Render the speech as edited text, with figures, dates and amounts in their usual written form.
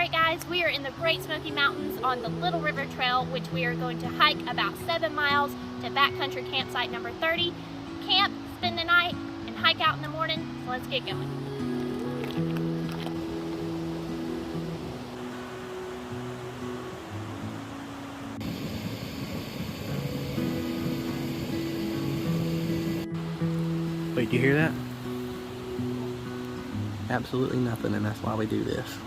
Alright guys, we are in the Great Smoky Mountains on the Little River Trail, which we are going to hike about 7 miles to backcountry campsite number 30. Camp, spend the night, and hike out in the morning, so let's get going. Wait, do you hear that? Absolutely nothing, and that's why we do this.